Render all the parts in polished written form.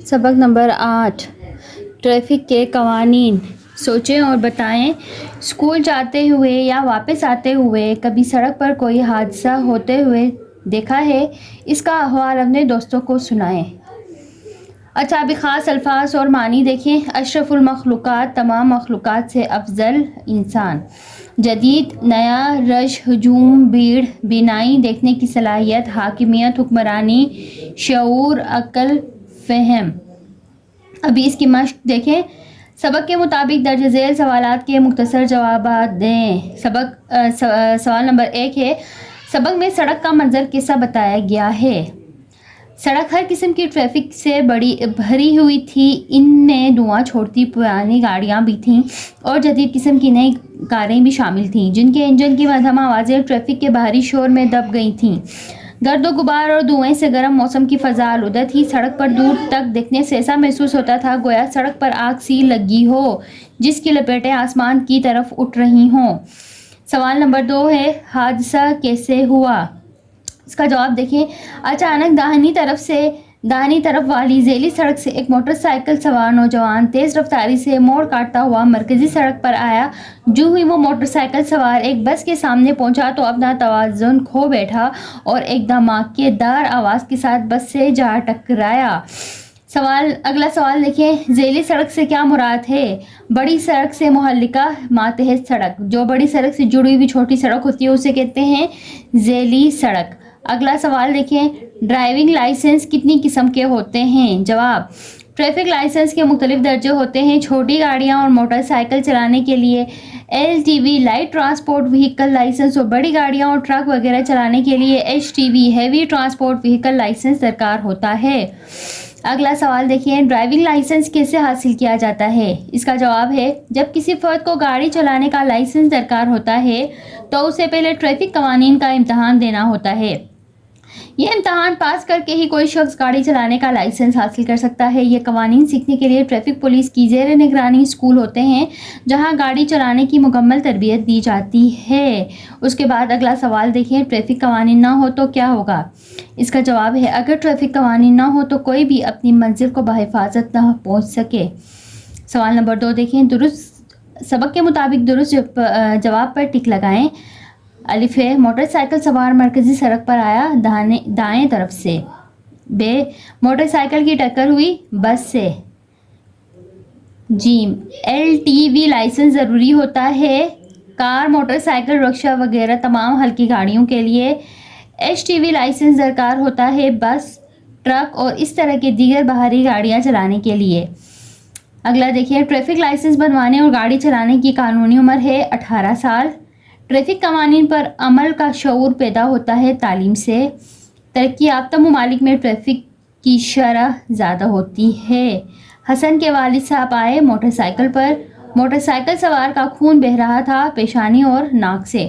سبق number 8 traffic کے قوانین۔ سوچیں اور بتائیں، اسکول جاتے ہوئے یا واپس آتے ہوئے کبھی سڑک پر کوئی حادثہ ہوتے ہوئے دیکھا ہے؟ اس کا احوال اپنے دوستوں کو سنائیں۔ اچھا، ابھی خاص الفاظ اور معنی دیکھیں۔ اشرف المخلوقات، تمام مخلوقات سے افضل انسان۔ جدید، نیا، رش، ہجوم، بھیڑ، بینائی، دیکھنے کی صلاحیت، حاکمیت، حکمرانی، شعور، عقل، فہم۔ ابھی اس کی مشق دیکھیں۔ سبق کے مطابق درج ذیل سوالات کے مختصر جوابات دیں۔ سوال نمبر 1 ہے، سبق میں سڑک کا منظر کیسا بتایا گیا ہے؟ سڑک ہر قسم کی ٹریفک سے بھری ہوئی تھی۔ ان میں دھواں چھوڑتی پرانی گاڑیاں بھی تھیں اور جدید قسم کی نئی کاریں بھی شامل تھیں، جن کے انجن کی مدھم آوازیں ٹریفک کے باہری شور میں دب گئی تھیں۔ گرد و غبار اور دھوئیں سے گرم موسم کی فضا آلودہ تھی۔ سڑک پر دور تک دیکھنے سے ایسا محسوس ہوتا تھا گویا سڑک پر آگ سی لگی ہو، جس کی لپیٹیں آسمان کی طرف اٹھ رہی ہوں۔ سوال نمبر 2 ہے، حادثہ کیسے ہوا؟ اس کا جواب دیکھیں۔ اچانک داہنی طرف والی ذیلی سڑک سے ایک موٹر سائیکل سوار نوجوان تیز رفتاری سے موڑ کاٹتا ہوا مرکزی سڑک پر آیا۔ جو ہی وہ موٹر سائیکل سوار ایک بس کے سامنے پہنچا تو اپنا توازن کھو بیٹھا اور ایک دھماکے دار آواز کے ساتھ بس سے جا ٹکرایا۔ اگلا سوال دیکھیں، ذیلی سڑک سے کیا مراد ہے؟ بڑی سڑک سے متعلقہ ماتحت سڑک۔ جو بڑی سڑک سے جڑی ہوئی چھوٹی سڑک ہوتی ہے اسے کہتے ہیں ذیلی سڑک۔ اگلا سوال دیکھیں، ڈرائیونگ لائسنس کتنی قسم کے ہوتے ہیں؟ جواب، ٹریفک لائسنس کے مختلف درجے ہوتے ہیں۔ چھوٹی گاڑیاں اور موٹر سائیکل چلانے کے لیے LTV light transport vehicle licence اور بڑی گاڑیاں اور ٹرک وغیرہ چلانے کے لیے HTV heavy transport vehicle licence درکار ہوتا ہے۔ اگلا سوال دیکھیں، ڈرائیونگ لائسنس کیسے حاصل کیا جاتا ہے؟ اس کا جواب ہے، جب کسی فرد کو گاڑی چلانے کا لائسنس درکار ہوتا ہے تو اسے پہلے ٹریفک قوانین کا امتحان دینا ہوتا ہے۔ یہ امتحان پاس کر کے ہی کوئی شخص گاڑی چلانے کا لائسنس حاصل کر سکتا ہے۔ یہ قوانین سیکھنے کے لیے ٹریفک پولیس کی زیر نگرانی اسکول ہوتے ہیں، جہاں گاڑی چلانے کی مکمل تربیت دی جاتی ہے۔ اس کے بعد اگلا سوال دیکھیں، ٹریفک قوانین نہ ہو تو کیا ہوگا؟ اس کا جواب ہے، اگر ٹریفک قوانین نہ ہو تو کوئی بھی اپنی منزل کو بحفاظت نہ پہنچ سکے۔ سوال نمبر 2 دیکھیں، سبق کے مطابق درست جواب پر ٹک لگائیں۔ الف ہے، موٹر سائیکل سوار مرکزی سڑک پر آیا دائیں طرف سے۔ ب، موٹر سائیکل کی ٹکر ہوئی بس سے۔ جیم، LTV لائسنس ضروری ہوتا ہے کار، موٹر سائیکل، رکشہ وغیرہ تمام ہلکی گاڑیوں کے لیے۔ HTV لائسنس درکار ہوتا ہے بس، ٹرک اور اس طرح کے دیگر باہری گاڑیاں چلانے کے لیے۔ اگلا دیکھیں، ٹریفک لائسنس بنوانے اور گاڑی چلانے کی قانونی عمر ہے 18 سال۔ ٹریفک قوانین پر عمل کا شعور پیدا ہوتا ہے تعلیم سے۔ ترقی یافتہ ممالک میں ٹریفک کی شرح زیادہ ہوتی ہے۔ حسن کے والد صاحب آئے موٹر سائیکل پر۔ موٹر سائیکل سوار کا خون بہہ رہا تھا پیشانی اور ناک سے۔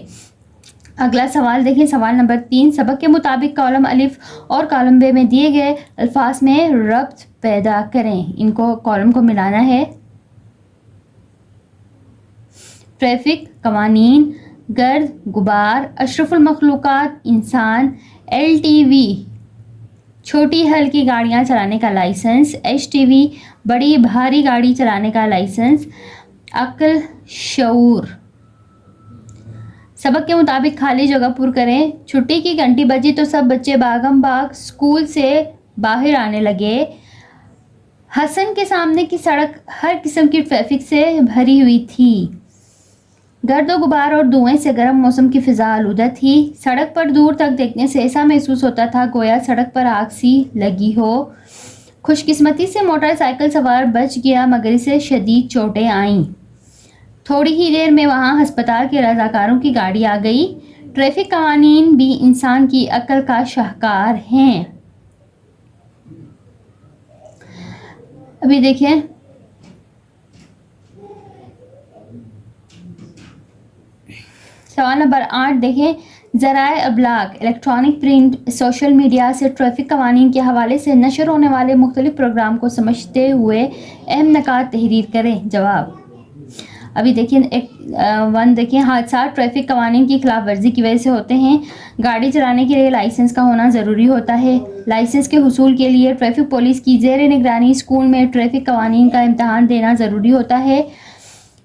اگلا سوال دیکھیں، سوال نمبر 3، سبق کے مطابق کالم الف اور کالم ب میں دیے گئے الفاظ میں ربط پیدا کریں۔ ان کو کالم کو ملانا ہے۔ ٹریفک قوانین، گرد غبار، اشرف المخلوقات انسان، LTV چھوٹی ہلکی گاڑیاں چلانے کا لائسنس، HTV بڑی بھاری گاڑی چلانے کا لائسنس، عقل، شعور۔ سبق کے مطابق خالی جگہ پر کریں۔ چھٹی کی گھنٹی بجی تو سب بچے بھاگم بھاگ اسکول سے باہر آنے لگے۔ حسن کے سامنے کی سڑک ہر قسم کی ٹریفک سے بھری ہوئی تھی۔ گرد و غبار اور دھوئیں سے گرم موسم کی فضا آلودہ تھی۔ سڑک پر دور تک دیکھنے سے ایسا محسوس ہوتا تھا گویا سڑک پر آگ سی لگی ہو۔ خوش قسمتی سے موٹر سائیکل سوار بچ گیا مگر اسے شدید چوٹیں آئیں۔ تھوڑی ہی دیر میں وہاں ہسپتال کے رضاکاروں کی گاڑی آ گئی۔ ٹریفک قوانین بھی انسان کی عقل کا شاہکار ہیں۔ ابھی دیکھیں، سوال نمبر 8 دیکھیں، ذرائع ابلاغ، الیکٹرانک، پرنٹ، سوشل میڈیا سے ٹریفک قوانین کے حوالے سے نشر ہونے والے مختلف پروگرام کو سمجھتے ہوئے اہم نکات تحریر کریں۔ جواب، ابھی دیکھیں ون دیکھیں حادثات ٹریفک قوانین کی خلاف ورزی کی وجہ سے ہوتے ہیں. گاڑی چلانے کے لیے لائسنس کا ہونا ضروری ہوتا ہے. لائسنس کے حصول کے لیے ٹریفک پولیس کی زیر نگرانی اسکول میں ٹریفک قوانین کا امتحان دینا ضروری ہوتا ہے.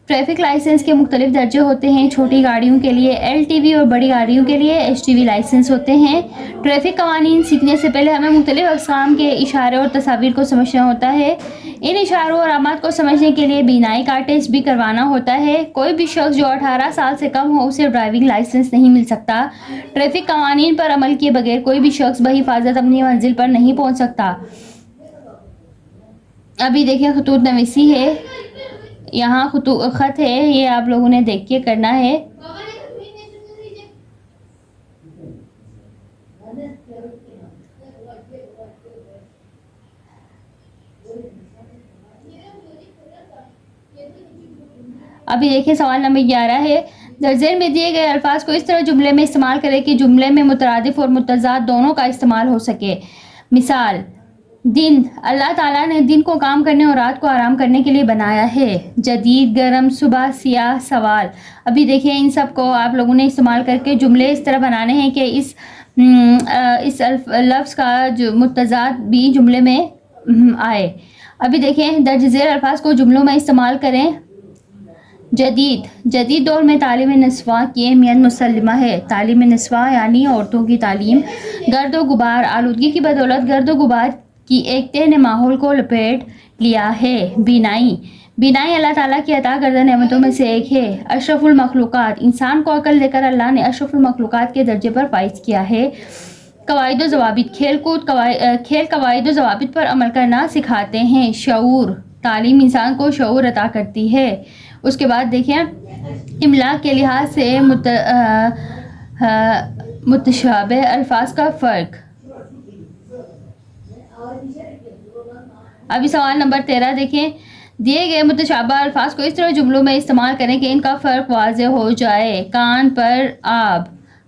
ٹریفک لائسنس کے مختلف درجے ہوتے ہیں. چھوٹی گاڑیوں کے لیے LTV اور بڑی گاڑیوں کے لیے HTV لائسنس ہوتے ہیں. ٹریفک قوانین سیکھنے سے پہلے ہمیں مختلف اقسام کے اشارے اور تصاویر کو سمجھنا ہوتا ہے. ان اشاروں اور علامات کو سمجھنے کے لیے بینائی کا ٹیسٹ بھی کروانا ہوتا ہے. کوئی بھی شخص جو 18 سال سے کم ہو اسے ڈرائیونگ لائسنس نہیں مل سکتا. ٹریفک قوانین پر عمل کیے بغیر کوئی بھی شخص بحفاظت اپنی منزل پر نہیں پہنچ سکتا. ابھی دیکھیں خطوط نویسی ہے، یہاں خط ہے، یہ آپ لوگوں نے دیکھ کے کرنا ہے. ابھی دیکھیں سوال نمبر 11 ہے. درجن میں دیے گئے الفاظ کو اس طرح جملے میں استعمال کریں کہ جملے میں مترادف اور متضاد دونوں کا استعمال ہو سکے. مثال: دن، اللہ تعالیٰ نے دن کو کام کرنے اور رات کو آرام کرنے کے لیے بنایا ہے. جدید، گرم، صبح، سیاہ. سوال: ابھی دیکھیں ان سب کو آپ لوگوں نے استعمال کر کے جملے اس طرح بنانے ہیں کہ اس لفظ کا جو متضاد بھی جملے میں آئے. ابھی دیکھیں درج ذیل الفاظ کو جملوں میں استعمال کریں. جدید دور میں تعلیم نسواں کی اہمیت مسلمہ ہے. تعلیم نسواں یعنی عورتوں کی تعلیم. گرد و غبار، آلودگی کی بدولت گرد و غبار کی ایک تہ نے ماحول کو لپیٹ لیا ہے. بینائی اللہ تعالیٰ کی عطا کردہ نعمتوں میں سے ایک ہے. اشرف المخلوقات، انسان کو عقل دے کر اللہ نے اشرف المخلوقات کے درجے پر فائز کیا ہے. قواعد و ضوابط، کھیل قواعد و ضوابط پر عمل کرنا سکھاتے ہیں. شعور، تعلیم انسان کو شعور عطا کرتی ہے. اس کے بعد دیکھیں املا کے لحاظ سے متشابہ الفاظ کا فرق. ابھی سوال نمبر 13 دیکھیں. دیے گئے متشابہ الفاظ کو اس طرح جملوں میں استعمال کریں کہ ان کا فرق واضح ہو جائے. کان پر آب.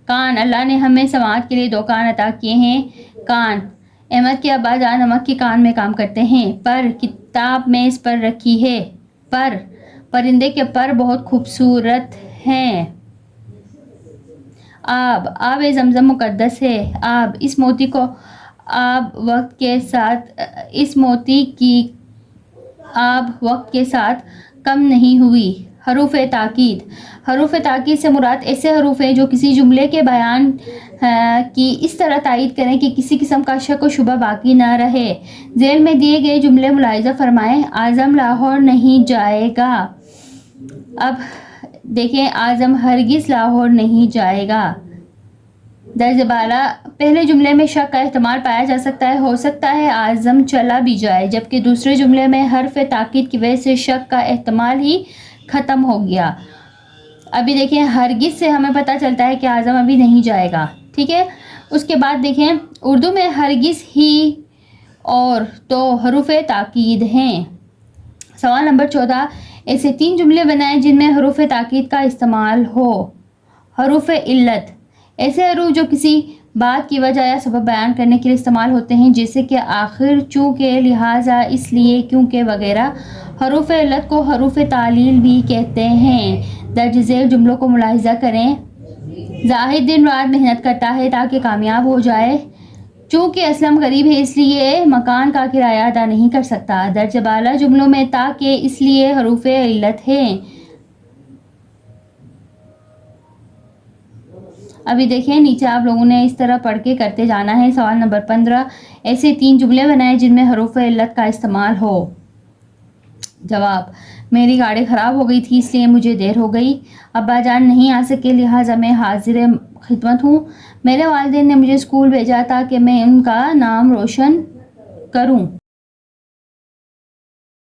کان، اللہ نے ہمیں سماعت کے لیے 2 کان عطا کیے ہیں. کان، احمد کے ابا جان نمک کی کان میں کام کرتے ہیں. پر، کتاب میز پر رکھی ہے. پر، پرندے کے پر بہت خوبصورت ہیں. آب زمزم مقدس ہے. آب، اس موتی کو آب وقت کے ساتھ کم نہیں ہوئی. حروف تاکید سے مراد ایسے حروف ہیں جو کسی جملے کے بیان کی اس طرح تائید کریں کہ کسی قسم کا شک و شبہ باقی نہ رہے. ذیل میں دیے گئے جملے ملاحظہ فرمائیں. اعظم لاہور نہیں جائے گا. اب دیکھیں اعظم ہرگز لاہور نہیں جائے گا. درجہ بالا، پہلے جملے میں شک کا احتمال پایا جا سکتا ہے. ہو سکتا ہے اعظم چلا بھی جائے، جبکہ دوسرے جملے میں حرف تاکید کی وجہ سے شک کا احتمال ہی ختم ہو گیا. ابھی دیکھیں ہرگز سے ہمیں پتہ چلتا ہے کہ اعظم ابھی نہیں جائے گا. ٹھیک ہے. اس کے بعد دیکھیں اردو میں ہرگز، ہی اور تو حروف تاکید ہیں. سوال نمبر 14. ایسے 3 جملے بنائیں جن میں حروف تاکید کا استعمال ہو. حروف علت، ایسے حروف جو کسی بات کی وجہ یا سبب بیان کرنے کے لیے استعمال ہوتے ہیں، جیسے کہ آخر، چونکہ، لہٰذا، اس لیے، کیونکہ وغیرہ. حروف علت کو حروف تعلیل بھی کہتے ہیں. درج ذیل جملوں کو ملاحظہ کریں. زاہد دن رات محنت کرتا ہے تاکہ کامیاب ہو جائے. چونکہ اسلم غریب ہے اس لیے مکان کا کرایہ ادا نہیں کر سکتا. درجہ بالا جملوں میں تاکہ، اس لیے حروف علت ہیں. ابھی دیکھیں نیچے آپ لوگوں نے اس طرح پڑھ کے کرتے جانا ہے. سوال نمبر 15. ایسے 3 جملے بنائیں جن میں حروف علت کا استعمال ہو. جواب: میری گاڑی خراب ہو گئی تھی اس لیے مجھے دیر ہو گئی. ابا جان نہیں آ سکے لہٰذا میں حاضر خدمت ہوں. میرے والدین نے مجھے اسکول بھیجا تاکہ میں ان کا نام روشن کروں.